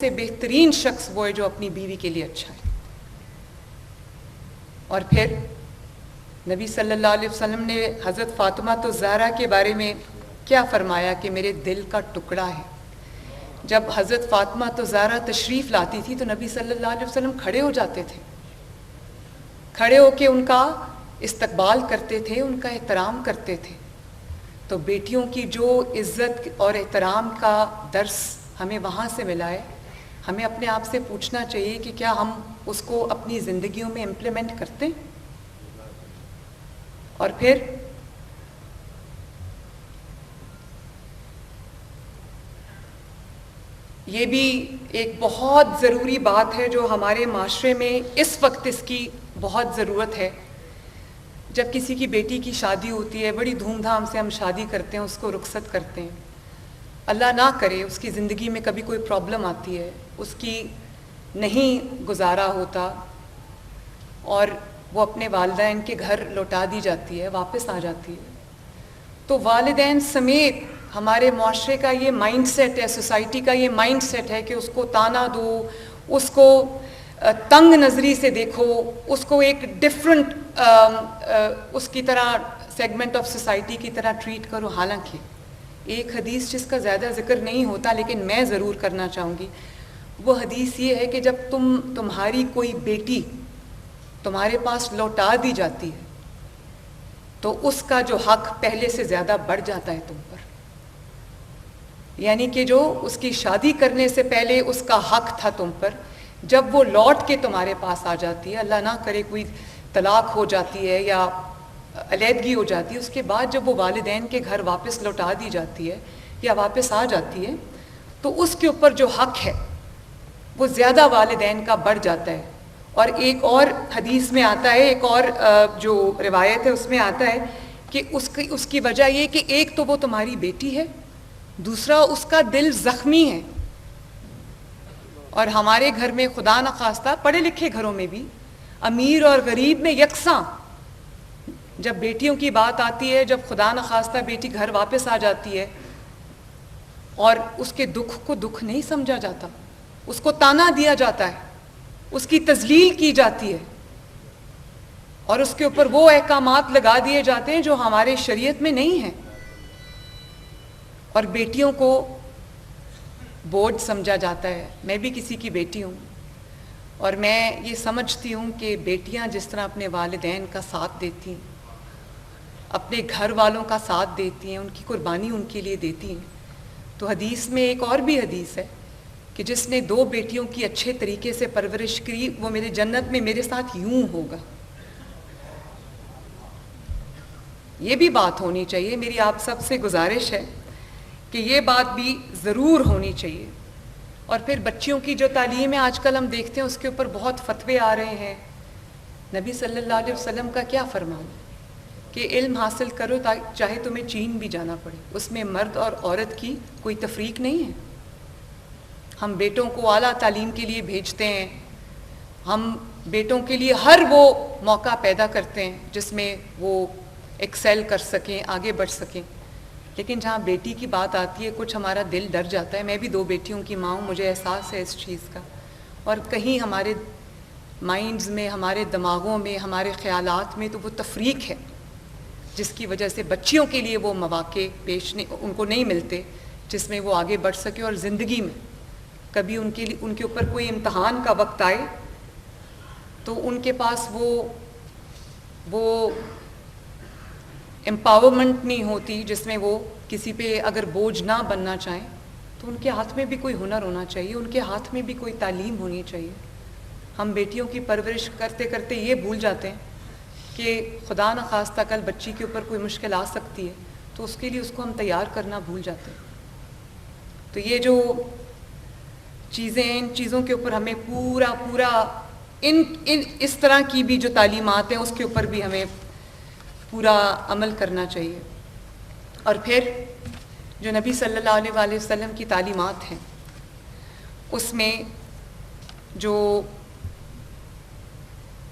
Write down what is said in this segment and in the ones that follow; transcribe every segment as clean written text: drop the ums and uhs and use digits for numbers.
سے بہترین شخص وہ ہے جو اپنی بیوی کے لیے اچھا ہے. اور پھر نبی صلی اللہ علیہ وسلم نے حضرت فاطمہ الزہرا کے بارے میں کیا فرمایا کہ میرے دل کا ٹکڑا ہے. جب حضرت فاطمہ الزہرا تشریف لاتی تھی تو نبی صلی اللہ علیہ وسلم کھڑے ہو جاتے تھے, کھڑے ہو کے ان کا استقبال کرتے تھے, ان کا احترام کرتے تھے. تو بیٹیوں کی جو عزت اور احترام کا درس ہمیں وہاں سے ملا ہے, ہمیں اپنے آپ سے پوچھنا چاہیے کہ کیا ہم اس کو اپنی زندگیوں میں امپلیمنٹ کرتے ہیں. اور پھر یہ بھی ایک بہت ضروری بات ہے جو ہمارے معاشرے میں اس وقت اس کی بہت ضرورت ہے. جب کسی کی بیٹی کی شادی ہوتی ہے, بڑی دھوم دھام سے ہم شادی کرتے ہیں, اس کو رخصت کرتے ہیں. اللہ نہ کرے اس کی زندگی میں کبھی کوئی پرابلم آتی ہے, اس کی نہیں گزارا ہوتا اور وہ اپنے والدین کے گھر لوٹا دی جاتی ہے, واپس آ جاتی ہے. تو والدین سمیت ہمارے معاشرے کا یہ مائنڈ سیٹ ہے, سوسائٹی کا یہ مائنڈ سیٹ ہے کہ اس کو تانا دو, اس کو تنگ نظری سے دیکھو, اس کو ایک ڈفرنٹ اس کی طرح سیگمنٹ آف سوسائٹی کی طرح ٹریٹ کرو. حالانکہ ایک حدیث جس کا زیادہ ذکر نہیں ہوتا لیکن میں ضرور کرنا چاہوں گی, وہ حدیث یہ ہے کہ جب تمہاری کوئی بیٹی تمہارے پاس لوٹا دی جاتی ہے تو اس کا جو حق پہلے سے زیادہ بڑھ جاتا ہے تم پر. یعنی کہ جو اس کی شادی کرنے سے پہلے اس کا حق تھا تم پر, جب وہ لوٹ کے تمہارے پاس آ جاتی ہے, اللہ نہ کرے کوئی طلاق ہو جاتی ہے یا علیحدگی ہو جاتی ہے, اس کے بعد جب وہ والدین کے گھر واپس لوٹا دی جاتی ہے یا واپس آ جاتی ہے, تو اس کے اوپر جو حق ہے وہ زیادہ والدین کا بڑھ جاتا ہے. اور ایک اور حدیث میں آتا ہے, ایک اور جو روایت ہے اس میں آتا ہے کہ اس کی وجہ یہ کہ ایک تو وہ تمہاری بیٹی ہے, دوسرا اس کا دل زخمی ہے. اور ہمارے گھر میں خدا نخواستہ پڑھے لکھے گھروں میں بھی امیر اور غریب میں یکساں جب بیٹیوں کی بات آتی ہے, جب خدا نخواستہ بیٹی گھر واپس آ جاتی ہے اور اس کے دکھ کو دکھ نہیں سمجھا جاتا, اس کو تانا دیا جاتا ہے, اس کی تذلیل کی جاتی ہے اور اس کے اوپر وہ احکامات لگا دیے جاتے ہیں جو ہمارے شریعت میں نہیں ہیں, اور بیٹیوں کو بوجھ سمجھا جاتا ہے. میں بھی کسی کی بیٹی ہوں اور میں یہ سمجھتی ہوں کہ بیٹیاں جس طرح اپنے والدین کا ساتھ دیتی ہیں, اپنے گھر والوں کا ساتھ دیتی ہیں, ان کی قربانی ان کے لیے دیتی ہیں. تو حدیث میں ایک اور بھی حدیث ہے کہ جس نے 2 بیٹیوں کی اچھے طریقے سے پرورش کی وہ میرے جنت میں میرے ساتھ یوں ہوگا. یہ بھی بات ہونی چاہیے. میری آپ سب سے گزارش ہے کہ یہ بات بھی ضرور ہونی چاہیے. اور پھر بچیوں کی جو تعلیم ہے آج کل ہم دیکھتے ہیں اس کے اوپر بہت فتوے آ رہے ہیں. نبی صلی اللہ علیہ وسلم کا کیا فرمان کہ علم حاصل کرو چاہے تمہیں چین بھی جانا پڑے. اس میں مرد اور عورت کی کوئی تفریق نہیں ہے. ہم بیٹوں کو اعلیٰ تعلیم کے لیے بھیجتے ہیں, ہم بیٹوں کے لیے ہر وہ موقع پیدا کرتے ہیں جس میں وہ ایکسیل کر سکیں, آگے بڑھ سکیں. لیکن جہاں بیٹی کی بات آتی ہے کچھ ہمارا دل ڈر جاتا ہے. میں بھی 2 بیٹیوں کی ماں ہوں, مجھے احساس ہے اس چیز کا. اور کہیں ہمارے مائنڈز میں, ہمارے دماغوں میں, ہمارے خیالات میں تو وہ تفریق ہے جس کی وجہ سے بچیوں کے لیے وہ مواقع ان کو نہیں ملتے جس میں وہ آگے بڑھ سکے. اور زندگی میں کبھی ان کے اوپر کوئی امتحان کا وقت آئے تو ان کے پاس وہ امپاورمنٹ نہیں ہوتی جس میں وہ کسی پہ اگر بوجھ نہ بننا چاہیں تو ان کے ہاتھ میں بھی کوئی ہنر ہونا چاہیے, ان کے ہاتھ میں بھی کوئی تعلیم ہونی چاہیے. ہم بیٹیوں کی پرورش کرتے کرتے یہ بھول جاتے ہیں کہ خدا نخواستہ کل بچی کے اوپر کوئی مشکل آ سکتی ہے تو اس کے لیے اس کو ہم تیار کرنا بھول جاتے ہیں. تو یہ جو چیزیں ہیں, ان چیزوں کے اوپر ہمیں پورا اس طرح کی بھی جو تعلیمات ہیں اس کے اوپر بھی ہمیں پورا عمل کرنا چاہیے. اور پھر جو نبی صلی اللہ علیہ وآلہ وسلم کی تعلیمات ہیں اس میں جو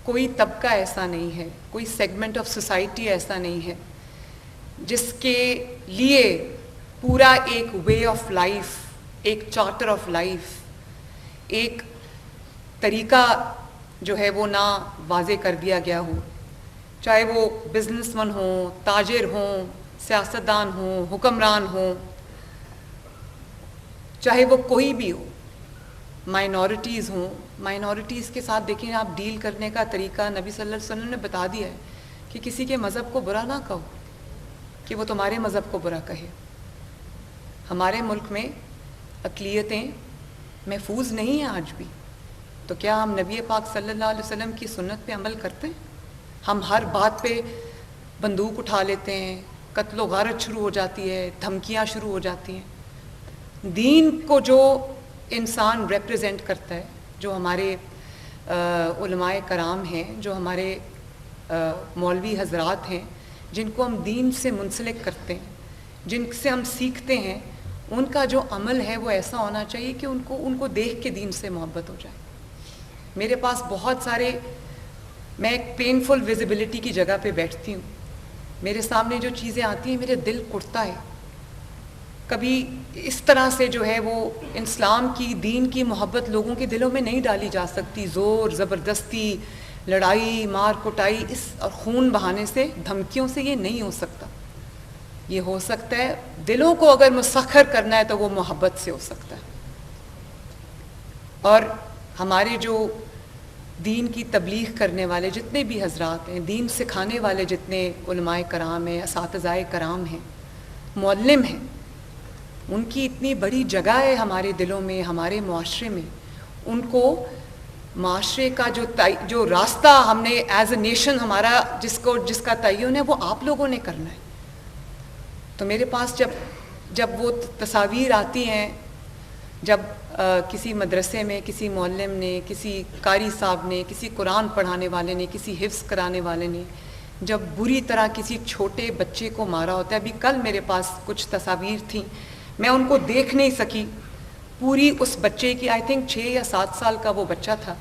کوئی طبقہ ایسا نہیں ہے, کوئی سیگمنٹ آف سوسائٹی ایسا نہیں ہے جس کے لیے پورا ایک وے آف لائف, ایک چارٹر آف لائف, ایک طریقہ جو ہے وہ نہ واضح کر دیا گیا ہو، چاہے وہ بزنس مین ہوں، تاجر ہوں، سیاستدان ہوں، حکمران ہوں، چاہے وہ کوئی بھی ہو، مائنورٹیز ہوں، مائنورٹیز کے ساتھ دیکھیں آپ ڈیل کرنے کا طریقہ نبی صلی اللہ علیہ وسلم نے بتا دیا ہے کہ کسی کے مذہب کو برا نہ کہو کہ وہ تمہارے مذہب کو برا کہے۔ ہمارے ملک میں اقلیتیں محفوظ نہیں ہیں آج بھی، تو کیا ہم نبی پاک صلی اللہ علیہ وسلم کی سنت پہ عمل کرتے ہیں؟ ہم ہر بات پہ بندوق اٹھا لیتے ہیں، قتل و غارت شروع ہو جاتی ہے، دھمکیاں شروع ہو جاتی ہیں۔ دین کو جو انسان ریپریزنٹ کرتا ہے، جو ہمارے علماء کرام ہیں، جو ہمارے مولوی حضرات ہیں، جن کو ہم دین سے منسلک کرتے ہیں، جن سے ہم سیکھتے ہیں، ان کا جو عمل ہے وہ ایسا ہونا چاہیے کہ ان کو دیکھ کے دین سے محبت ہو جائے۔ میرے پاس بہت سارے، میں ایک پینفل ویزیبلٹی کی جگہ پہ بیٹھتی ہوں، میرے سامنے جو چیزیں آتی ہیں میرے دل کڑتا ہے۔ کبھی اس طرح سے جو ہے وہ اسلام کی، دین کی محبت لوگوں کے دلوں میں نہیں ڈالی جا سکتی، زور زبردستی، لڑائی مار کٹائی اس اور خون بہانے سے، دھمکیوں سے یہ نہیں ہو سکتا۔ یہ ہو سکتا ہے دلوں کو اگر مسخر کرنا ہے تو وہ محبت سے ہو سکتا ہے۔ اور ہمارے جو دین کی تبلیغ کرنے والے جتنے بھی حضرات ہیں، دین سکھانے والے جتنے علماء کرام ہیں، اساتذہ کرام ہیں، معلم ہیں، ان کی اتنی بڑی جگہ ہے ہمارے دلوں میں، ہمارے معاشرے میں۔ ان کو معاشرے کا جو راستہ ہم نے ایز اے نیشن ہمارا جس کا تعین ہے وہ آپ لوگوں نے کرنا ہے۔ تو میرے پاس جب وہ تصاویر آتی ہیں، جب کسی مدرسے میں کسی معلم نے، کسی قاری صاحب نے، کسی قرآن پڑھانے والے نے، کسی حفظ کرانے والے نے جب بری طرح کسی چھوٹے بچے کو مارا ہوتا ہے، ابھی کل میرے پاس کچھ تصاویر تھیں، میں ان کو دیکھ نہیں سکی پوری، اس بچے کی آئی تھنک 6 یا 7 سال کا وہ بچہ تھا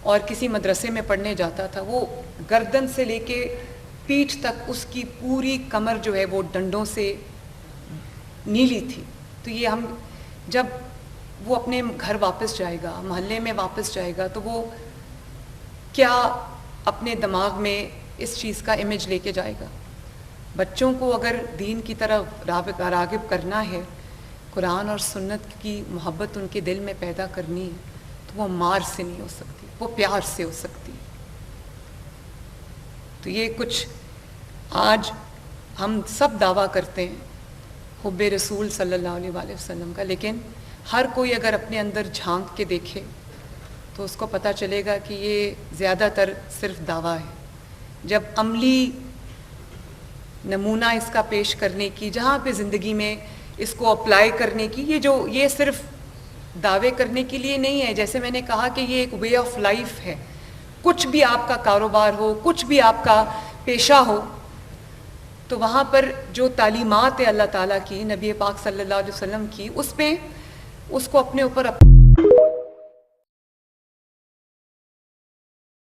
اور کسی مدرسے میں پڑھنے جاتا تھا۔ وہ گردن سے لے کے پیٹھ تک اس کی پوری کمر جو ہے وہ ڈنڈوں سے نیلی تھی۔ تو یہ ہم جب وہ اپنے گھر واپس جائے گا، محلے میں واپس جائے گا، تو وہ کیا اپنے دماغ میں اس چیز کا امیج لے کے جائے گا؟ بچوں کو اگر دین کی طرف راغب کرنا ہے، قرآن اور سنت کی محبت ان کے دل میں پیدا کرنی ہے، تو وہ مار سے نہیں ہو سکتی، وہ پیار سے ہو سکتی۔ تو یہ کچھ آج ہم سب دعویٰ کرتے ہیں حب رسول صلی اللہ علیہ وآلہ وسلم کا، لیکن ہر کوئی اگر اپنے اندر جھانک کے دیکھے تو اس کو پتہ چلے گا کہ یہ زیادہ تر صرف دعویٰ ہے۔ جب عملی نمونہ اس کا پیش کرنے کی، جہاں پہ زندگی میں اس کو اپلائی کرنے کی، یہ صرف دعوے کرنے کے لیے نہیں ہے۔ جیسے میں نے کہا کہ یہ ایک وے آف لائف ہے۔ کچھ بھی آپ کا کاروبار ہو، کچھ بھی آپ کا پیشہ ہو، تو وہاں پر جو تعلیمات ہے اللہ تعالیٰ کی، نبی پاک صلی اللہ علیہ وسلم کی، اس کو اپنے اوپر